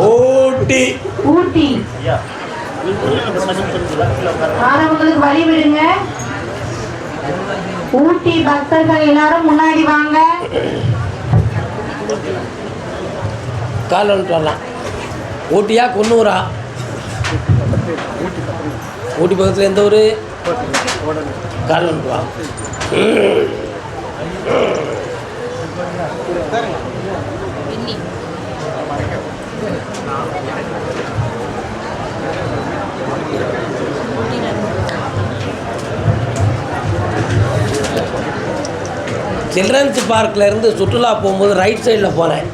ஊட்டி ஊட்டி மாணவர்களுக்கு வழி விடுங்க. ஊட்டி பக்தர்கள் எல்லாரும் முன்னாடி வாங்க. கால் வந்துட்டு வரலாம். ஊட்டியா குன்னூரா? ஊட்டி பக்கத்தில் எந்த ஊர்? கால் வந்துட்டு வா. சில்ட்ரன்ஸ் பார்க்கில் இருந்து சுற்றுலா போகும்போது ரைட் சைடில் போனேன்.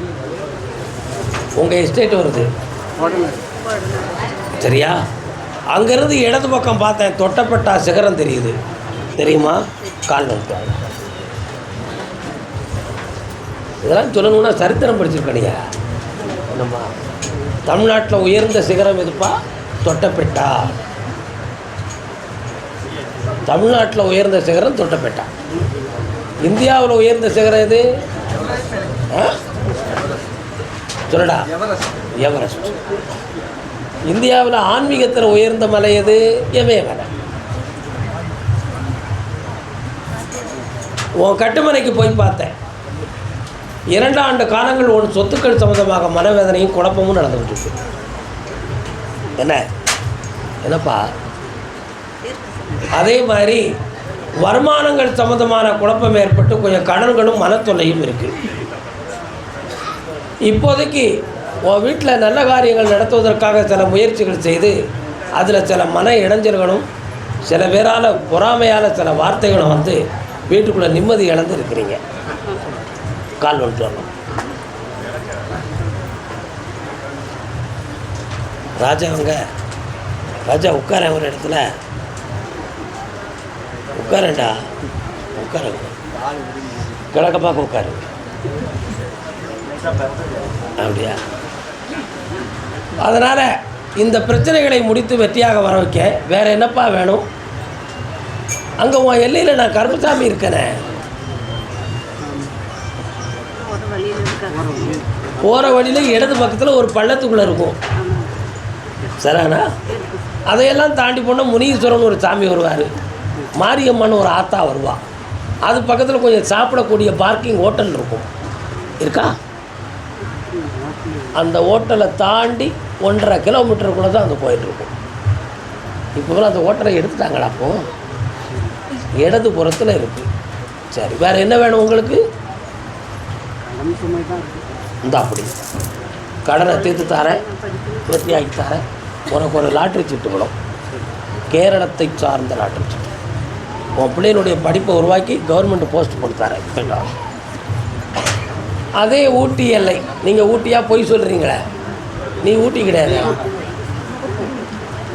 உங்கள் எஸ்டேட் வருது சரியா? அங்கேருந்து இடது பக்கம் பார்த்தேன், தொட்டப்பட்டா சிகரம் தெரியுது. தெரியுமா? கால் வந்துட்டாங்க. இதெல்லாம் சொல்லணுன்னா சரித்திரம் படிச்சிருக்கணியா? நம்ம தமிழ்நாட்டில் உயர்ந்த சிகரம் எதுப்பா? தொட்டப்பெட்டா. தமிழ்நாட்டில் உயர்ந்த சிகரம் தொட்டப்பெட்டா. இந்தியாவில் உயர்ந்த சிகரம் எது? சொல்லடா. எவரெஸ்ட். இந்தியாவில் ஆன்மீகத்தில் உயர்ந்த மலை எது? இமயமலை. உன் கட்டுமனைக்கு போய் பார்த்தேன். 2 ஆண்டு காலங்கள் உன் சொத்துக்கள் சம்மந்தமாக மனவேதனையும் குழப்பமும் நடந்துகிட்டு இருக்கு. என்னப்பா? அதே மாதிரி வருமானங்கள் சம்மந்தமான குழப்பம் ஏற்பட்டு கொஞ்சம் கடன்களும் மனத்தொல்லையும் இருக்குது. இப்போதைக்கு உன் வீட்டில் நல்ல காரியங்கள் நடத்துவதற்காக சில முயற்சிகள் செய்து அதில் சில மன இடைஞ்சல்களும் சில பேரால் பொறாமையால் சில வார்த்தைகளும் வந்து வீட்டுக்குள்ளே நிம்மதி இழந்து இருக்கிறீங்க. கால் வந்துட்டு வரணும். ராஜா உட்கார ஒரு இடத்துல உட்காரண்டா. உட்கார கிழக்க பார்க்க உட்காரு. அப்படியா? அதனால் இந்த பிரச்சனைகளை முடித்து வெற்றியாக வர வைக்க வேறு என்னப்பா வேணும்? அங்கே உன் எல்லையில் நான் கருப்புசாமி இருக்கேனே. போகிற வழியில் இடது பக்கத்தில் ஒரு பள்ளத்துக்குள்ளே இருக்கும். சரிண்ணா? அதையெல்லாம் தாண்டி போனால் முனீஸ்வரன் ஒரு சாமி வருவார். மாரியம்மன் ஒரு ஆத்தா வருவா. அது பக்கத்தில் கொஞ்சம் சாப்பிடக்கூடிய பார்க்கிங் ஹோட்டல் இருக்கும். இருக்கா? அந்த ஹோட்டலை தாண்டி 1.5 கிலோமீட்டருக்குள்ளே தான் அங்கே போயிட்டுருக்கும். இப்போலாம் அந்த ஹோட்டலை எடுத்துட்டாங்களா? அப்போது இடது புறத்தில் இருக்குது. சரி, வேறு என்ன வேணும் உங்களுக்கு? இந்த அப்படி கடனை தீர்த்து தரேன், வெற்றியாகி தரேன். உனக்கு ஒரு லாட்ரி சீட்டு விடும். கேரளத்தை சார்ந்த லாட்ரி சீட்டு. உன் பிள்ளைகளுடைய படிப்பை உருவாக்கி கவர்மெண்ட் போஸ்ட் கொடுத்தாரேன். அதே ஊட்டி எல்லை. நீங்கள் ஊட்டியாக போய் சொல்கிறீங்களே, நீ ஊட்டி கிடையாது.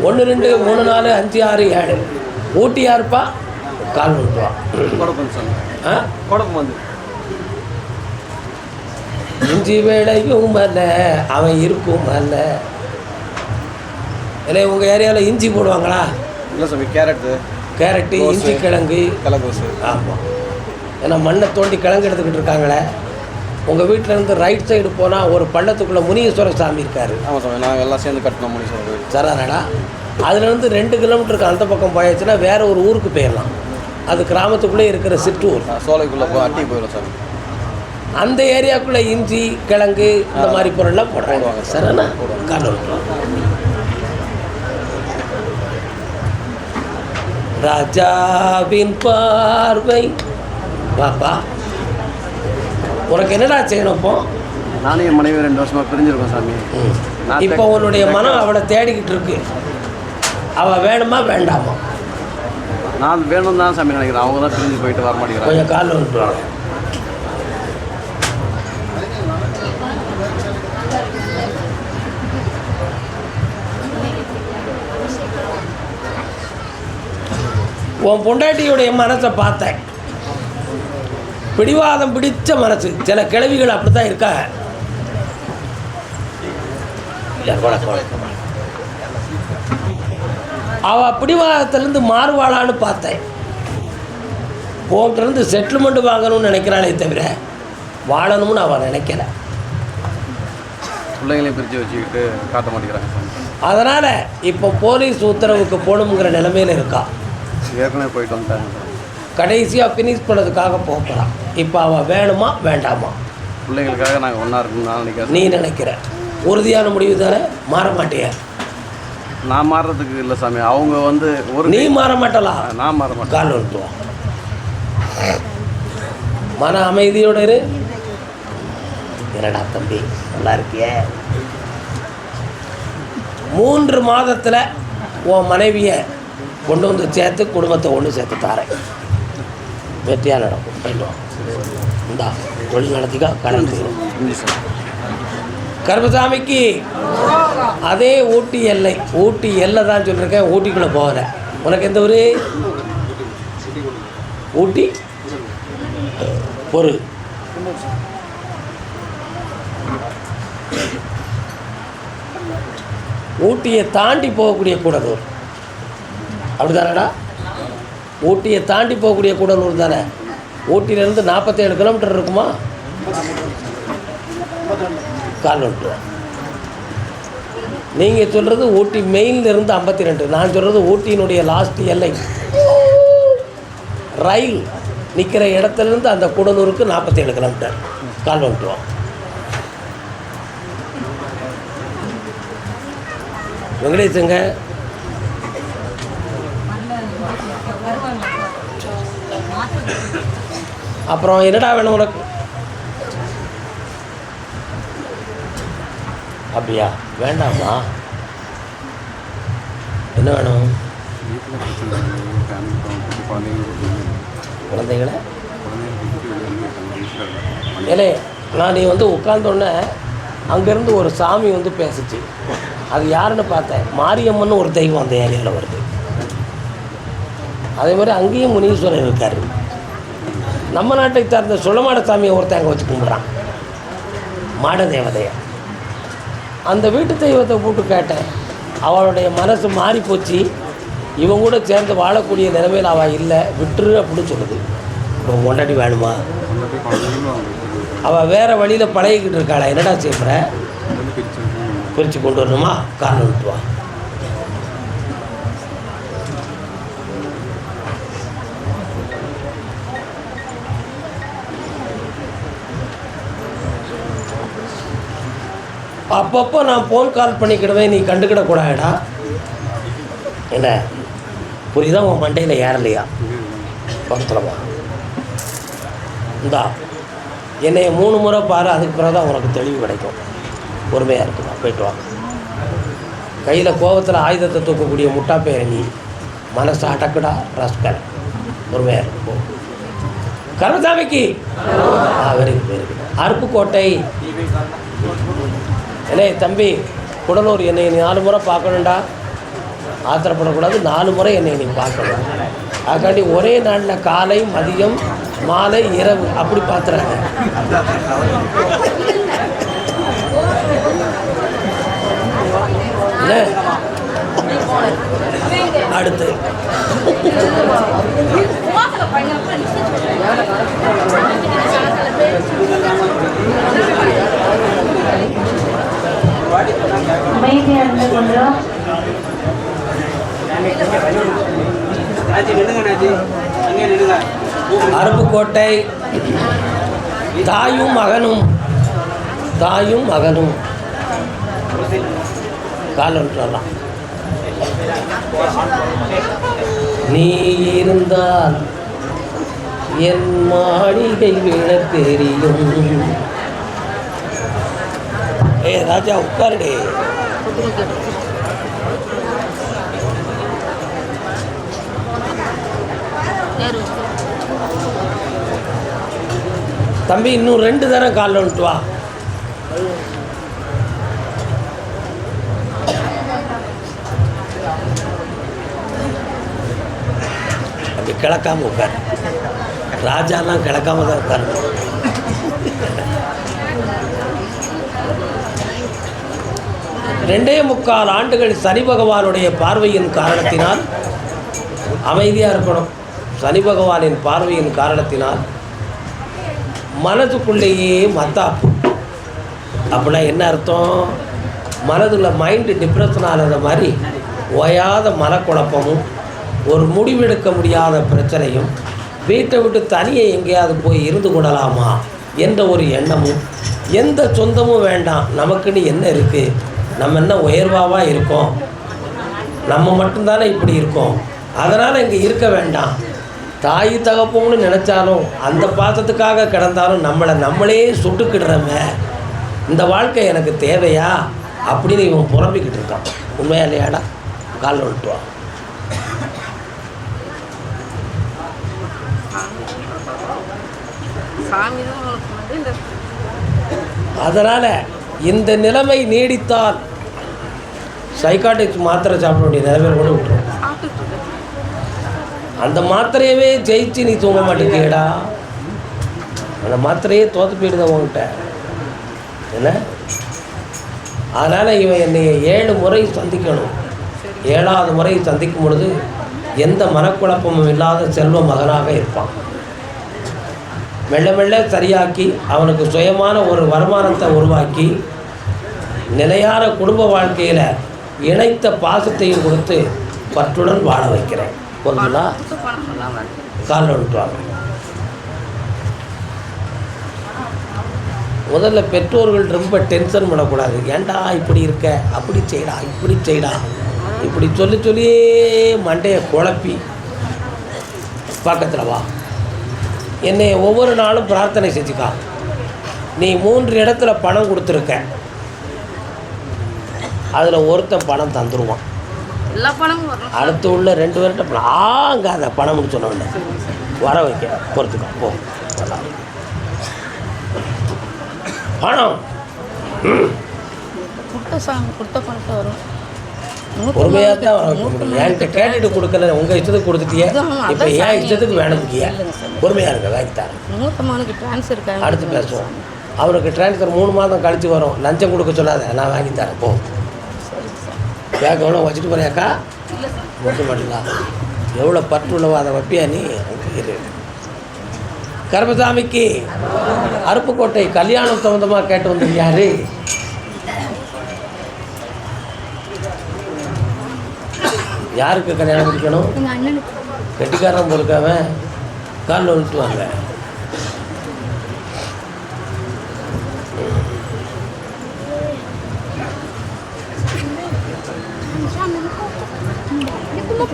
1 2 3 4 5 6 7 ஊட்டி யாருப்பா? கால் விட்டுவா. இஞ்சி வேலையும் அல்ல அவன் இருக்கும் அல்ல. இல்லை, உங்கள் ஏரியாவில் இஞ்சி போடுவாங்களா? இல்லை சாமி. கேரட்டு, இஞ்சி, கிழங்கு. ஆமாம். ஏன்னா மண்ணை தோண்டி கிழங்கு எடுத்துக்கிட்டு இருக்காங்களே. உங்கள் வீட்டிலேருந்து ரைட் சைடு போனால் ஒரு பள்ளத்துக்குள்ளே முனீஸ்வர சாமி இருக்கார். ஆமாம் சாமி. நாங்கள் எல்லாம் சேர்ந்து கட்டினோம் முனீஸ்வரர். சராடா. அதுலேருந்து 2 கிலோமீட்டருக்கு அந்த பக்கம் போயாச்சுன்னா வேறு ஒரு ஊருக்கு போயிடலாம். அது கிராமத்துக்குள்ளே இருக்கிற சிற்றூர். சோலைக்குள்ளே போய் அட்டி போயிடும் சாமி. அந்த ஏரியாவுக்குள்ளே இஞ்சி, கிழங்கு இந்த மாதிரி பொருள்லாம் போடுறாங்க. சரிண்ணா? கடவுள். ராஜாவின் பார்வை. பாப்பா, உனக்கு என்னடா செய்யணும்? இப்போ நானும் என் மனைவி 2 வருஷமாக பிரிஞ்சிருக்கோம் சாமி. இப்போ உன்னுடைய மனம் அவளை தேடிக்கிட்டு இருக்கு. அவள் வேணுமா வேண்டாமா? நான் வேணும் தான் சாமி நினைக்கிறேன். அவங்க தான் பிரிஞ்சு போயிட்டு வர மாட்டேங்கிறாங்க. கொஞ்சம் கால் வந்துட்டு. உன் பொண்டாட்டியுடைய மனசை பார்த்தேன். பிடிவாதம் பிடிச்ச மனசு. சில கிழவிகள் அப்படி தான் இருக்காங்க. அவள் பிடிவாதத்திலேருந்து மாறுவாளான்னு பார்த்தேன். உன்கிட்டருந்து செட்டில்மெண்ட் வாங்கணும்னு நினைக்கிறாளே தவிர வாழணும்னு அவள் நினைக்கல. பிள்ளைங்களையும் பிரித்து வச்சுக்கிட்டு காட்ட மாட்டேங்கிறாங்க சாமி. அதனால் இப்போ போலீஸ் உத்தரவுக்கு போகணுங்கிற நிலைமையில் இருக்கா. ஏற்கனவே போயிட்டு வந்துட்டாங்க சார். கடைசியாக ஃபினிஷ் பண்ணதுக்காக போகிறான். இப்போ அவள் வேணுமா வேண்டாமா? பிள்ளைங்களுக்காக நாங்கள் ஒன்றா இருக்கணும்னு நான் நினைக்கிறேன். நீ நினைக்கிற உறுதியான முடிவு தானே? மாற மாட்டியா? நான் மாறுறதுக்கு இல்லை சாமி. அவங்க வந்து நீ மாற மாட்டலாம். நான் மாற மாட்டேன். கால் ஒருத்துவோம். மன அமைதியோடு இரு. என்னடா தம்பி நல்லா இருக்கிய? 3 மாதத்தில் உன் மனைவியை கொண்டு வந்து சேர்த்து குடும்பத்தை ஒன்று சேர்த்து தாரேன். வெற்றியாக நடக்கும். போயிடுவோம். இந்தா தொழில் நடத்திக்கா கடன் தீரும். கருப்பசாமிக்கு அதே ஊட்டி எல்லை. ஊட்டி எல்லை தான் சொல்லியிருக்கேன். ஊட்டிக்குள்ளே போகல. உனக்கு எந்த ஊர்? ஊட்டி பொருள். ஊட்டியை தாண்டி போகக்கூடிய கூடலூர். அப்படி தானடா? ஊட்டியை தாண்டி போகக்கூடிய கூடலூர் தானே? ஊட்டியிலேருந்து 47 கிலோமீட்டர் இருக்குமா? கால் வந்துட்டு. நீங்கள் சொல்கிறது ஊட்டி மெயின்லேருந்து 52. நான் சொல்கிறது ஊட்டியினுடைய லாஸ்ட் எல்லை. ரயில் நிற்கிற இடத்துலேருந்து அந்த கூடலூருக்கு 47 கிலோமீட்டர். கால் வந்துட்டுவோம். வெங்கடேசங்க அப்புறம் என்னடா வேணும் உனக்கு? அப்படியா? வேண்டாமா? என்ன வேணும்? குழந்தைகளை ஏலே நான் நீ வந்து உட்காந்தோடனே அங்கேருந்து ஒரு சாமி வந்து பேசிச்சு. அது யாருன்னு பார்த்தேன். மாரியம்மன் ஒரு தெய்வம் அந்த ஏரியாவில் வருது. அதே மாதிரி அங்கேயும் முனீஸ்வரர் இருக்கார். நம்ம நாட்டை சார்ந்த சுழமாட சாமியை ஒருத்தன் அங்கே வச்சு கும்பிட்றான். மாட தேவதையை. அந்த வீட்டு தெய்வத்தை போட்டு கேட்டேன். அவளுடைய மனசு மாறி போச்சு. இவங்க கூட சேர்ந்து வாழக்கூடிய நிலைமையில் அவள் இல்லை, விட்டுரு அப்படின்னு சொல்லுது. இப்போ கொண்டாடி வேணுமா? அவள் வேறு வழியில் பழகிக்கிட்டு இருக்காளா? என்னடா செய்யற? பிரித்து கொண்டு வரணுமா? காரணம் விட்டுவா. அப்பப்போ நான் ஃபோன் கால் பண்ணிக்கிடுவேன். நீ கண்டுக்கிடக்கூடாதுடா. என்ன புரியுதா? உன் மண்டையில் ஏறலையா? பக்கத்துலவா இந்தா என்னை 3 முறை பாரு. அதுக்கு பிறகு தான் உனக்கு தெளிவு கிடைக்கும். பொறுமையாக இருக்குமா? போய்ட்டு வாங்க. கையில் கோபத்தில் ஆயுதத்தை தூக்கக்கூடிய முட்டா பேர் நீ. மனசை அடக்குடா ரஸ்கல். பொறுமையாக இருக்கும். கருமசாமிக்கு வெரி குட். அருப்புக்கோட்டை. ஏலே தம்பி குடலூர், என்னை நீ 4 முறை பார்க்கணுண்டா. ஆத்திரப்படக்கூடாது. 4 முறை என்னை நீ பார்க்கணும். அதுக்காண்டி ஒரே நாளில் காலை, மதியம், மாலை, இரவு அப்படி பார்த்துறாங்க. அடுத்து அமைதியா இருந்து கொஞ்சம். அருப்புக்கோட்டை. தாயும் மகனும் காலம் சொல்லலாம். நீ இருந்தால் என் மாளிகை விழ தெரியும். ஏ ராஜா உட்காருடே. தம்பி இன்னும் 2 தரம் காலில் வந்துட்டு வா. அப்படி கிளக்காம உட்காரு. ராஜாலாம் கிளக்காம தான் உட்காரு. ரெண்டே 3/4 ஆண்டுகள் சனி பகவானுடைய பார்வையின் காரணத்தினால் அமைதியாக இருக்கணும். சனி பகவானின் பார்வையின் காரணத்தினால் மனதுக்குள்ளேயே மத்தாப்பு. அப்படின்னா என்ன அர்த்தம்? மனதில் மைண்டு டிப்ரெஷன் ஆகாத மாதிரி ஓயாத மனக்குழப்பமும் ஒரு முடிவெடுக்க முடியாத பிரச்சனையும் வீட்டை விட்டு தனியே எங்கேயாவது போய் இருந்து கொள்ளலாமா என்ற ஒரு எண்ணமும், எந்த சொந்தமும் வேண்டாம், நமக்குன்னு என்ன இருக்குது, நம்ம என்ன உயர்வாக இருக்கோம், நம்ம மட்டும்தானே இப்படி இருக்கோம், அதனால் இங்கே இருக்க வேண்டாம், தாய் தகப்போம்னு நினச்சாலும் அந்த பாசத்துக்காக கிடந்தாலும் நம்மளே சுட்டுக்கிடுறமே, இந்த வாழ்க்கை எனக்கு தேவையா அப்படின்னு இவன் புலம்பிக்கிட்டு இருக்கான். உண்மையா இல்லையாடா? காலில் விட்டுவான். அதனால் இந்த நிலைமை நீடித்தால் சைக்காட்டிக்ஸ் மாத்திரை சாப்பிட வேண்டிய நிலைமையில கூட விட்டுரும். அந்த மாத்திரையவே ஜெயிச்சு நீ தூங்க மாட்டேங்கியடா. அந்த மாத்திரையே தோற்று போயிடுத உங்ககிட்ட என்ன. அதனால் இவன் என்னை 7 முறை சந்திக்கணும். 7வது முறை சந்திக்கும் பொழுது எந்த மனக்குழப்பமும் இல்லாத செல்வ மகனாக இருப்பான். மெல்ல மெல்ல சரியாக்கி அவனுக்கு சுயமான ஒரு வருமானத்தை உருவாக்கி நிலையான குடும்ப வாழ்க்கையில் இணைத்த பாசத்தையும் கொடுத்து பற்றுடன் வாழ வைக்கிறேன். போதுங்களா? காலில் விட்டுவாங்க. முதல்ல பெற்றோர்கள் ரொம்ப டென்ஷன் பண்ணக்கூடாது. ஏண்டா இப்படி இருக்க, அப்படி செய்யடா, இப்படி செய்யடா, இப்படி சொல்லியே மண்டையை குழப்பி பக்கத்தில் வா. என்னை ஒவ்வொரு நாளும் பிரார்த்தனை செஞ்சுக்கா. நீ 3 இடத்துல பணம் கொடுத்துருக்க, அதில் ஒருத்தன் பணம் தந்துடுவான். அடுத்து உள்ள 2 பேர்கிட்ட பணம் அங்கே அந்த பணம்னு சொன்னோன்னே வர வைக்க பொறுத்துக்கா. போ பணம் பொறுமையாக தான் வர வைக்க முடியும். என்கிட்ட கேட்டுட்டு கொடுக்கல, உங்கள் இஷ்டத்துக்கு கொடுத்துட்டியே, இப்போ ஏன் இஷ்டத்துக்கு வேணும்க்கிய. பொறுமையாக இருக்க வாங்கித்தாரேன். அடுத்து பேசுவோம். அவனுக்கு ட்ரான்ஸ்ஃபர் 3 மாதம் கழித்து வரும். லஞ்சம் கொடுக்க சொல்லாத, நான் வாங்கித்தரேன். போ பேக் எவ்வளோ வச்சுட்டு போறியாக்கா? கொடுக்க மாட்டீங்களா? எவ்வளோ பற்றுள்ளவோ அதை வைப்பியா நீ? கருப்பசாமிக்கு அருப்புக்கோட்டை கல்யாணம் சம்மந்தமாக கேட்டு வந்தது யாரு? யாருக்கு கல்யாணம் முடிக்கணும்? கெட்டிக்காரன் பொறுக்காவன் காலில் விட்டுவாங்க.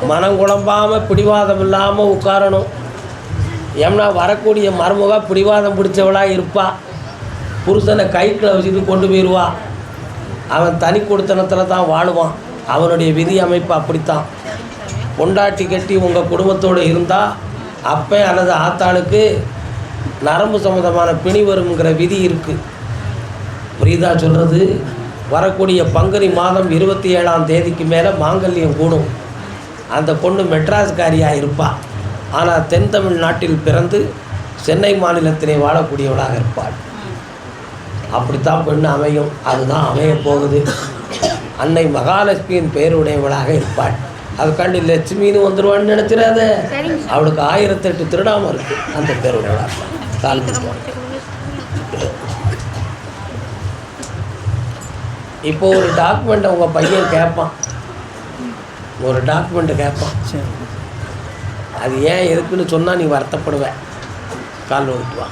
மனம் குழம்பாமல் பிடிவாதம் இல்லாமல் உட்காரணும். ஏன்னா வரக்கூடிய மருமகா பிடிவாதம் பிடிச்சவளாக இருப்பா. புருஷனை கைக்கில் வச்சுட்டு கொண்டு போயிடுவா. அவன் தனி கொடுத்தனத்தில் தான் வாழுவான். அவனுடைய விதி அமைப்பு அப்படித்தான். பொண்டாட்டி கட்டி உங்கள் குடும்பத்தோடு இருந்தால் அப்போ அல்லது ஆத்தாளுக்கு நரம்பு சம்மந்தமான பிணி வருங்கிற விதி இருக்குது. புரியுதா சொல்கிறது? வரக்கூடிய பங்குனி மாதம் 27ஆம் தேதிக்கு மேலே மாங்கல்யம் கூடும். அந்த பொண்ணு மெட்ராஸ்காரியாக இருப்பாள். ஆனால் தென் தமிழ்நாட்டில் பிறந்து சென்னை மாநிலத்திலே வாழக்கூடியவளாக இருப்பாள். அப்படித்தான் பெண்ணு அமையும். அதுதான் அமைய போகுது. அன்னை மகாலட்சுமியின் பெயருடையவளாக இருப்பாள். அதுக்காண்டி லட்சுமின்னு வந்துடுவான்னு நினச்சிடாத. அவளுக்கு 1008 திருடாமல் இருக்குது. அந்த பேருடையவளாக இருப்பாள். இப்போ ஒரு டாக்குமெண்ட்டை உங்கள் பையன் கேட்பான். ஒரு டாக்குமெண்ட்டை கேட்பான். அது ஏன் எதுக்குன்னு சொன்னால் நீ வருத்தப்படுவேன். கால் ஓட்டுவா.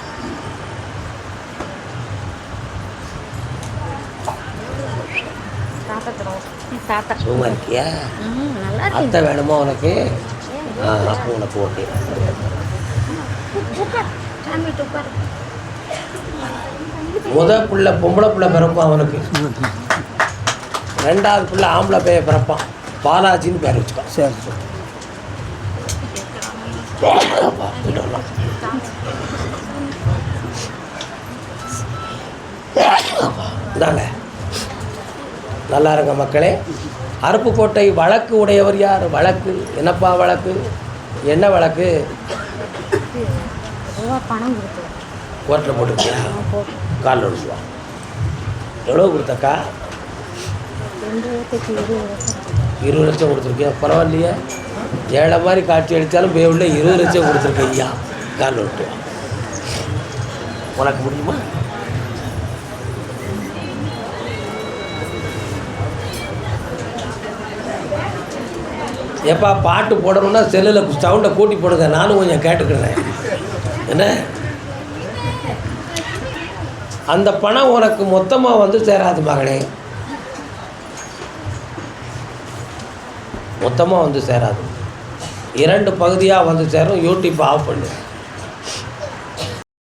சும்மா இருக்கியா? அத்தை வேணுமா உனக்கு? அப்போ உனக்கு ஓகே. பிள்ளை பொம்பளை பிள்ளை பிறப்பான் அவனுக்கு. 2வது பிள்ளை ஆம்பளை பைய பிறப்பான். பாலாஜின்னு பேர் வச்சுக்கோ. சரி சரி. இதாங்க, நல்லா இருங்க மக்களே. அருப்புக்கோட்டை வழக்கு உடையவர் யார்? வழக்கு என்னப்பா வழக்கு? என்ன வழக்கு? கோர்ட்டில் போட்டுருக்கியா? காலில் விடுவா. எவ்வளோ கொடுத்தக்கா? 20 லட்சம் கொடுத்துருக்கியா? பரவாயில்லையே. ஏழை மாதிரி காட்சி அடித்தாலும் பேவுள்ள 20 லட்சம் கொடுத்துருக்க. ஐயா காலில் விட்டுவா. உனக்கு முடியுமா? எப்பா பாட்டு போடணுன்னா செல்லில் சவுண்டை கூட்டி போடுங்க, நானும் கொஞ்சம் கேட்டுக்கிறேன். என்ன அந்த பணம் உனக்கு மொத்தமாக வந்து சேராது மகனே, மொத்தமாக வந்து சேராது. 2 பகுதியாக வந்து சேரும். யூடியூப் ஆஃப் பண்ணு.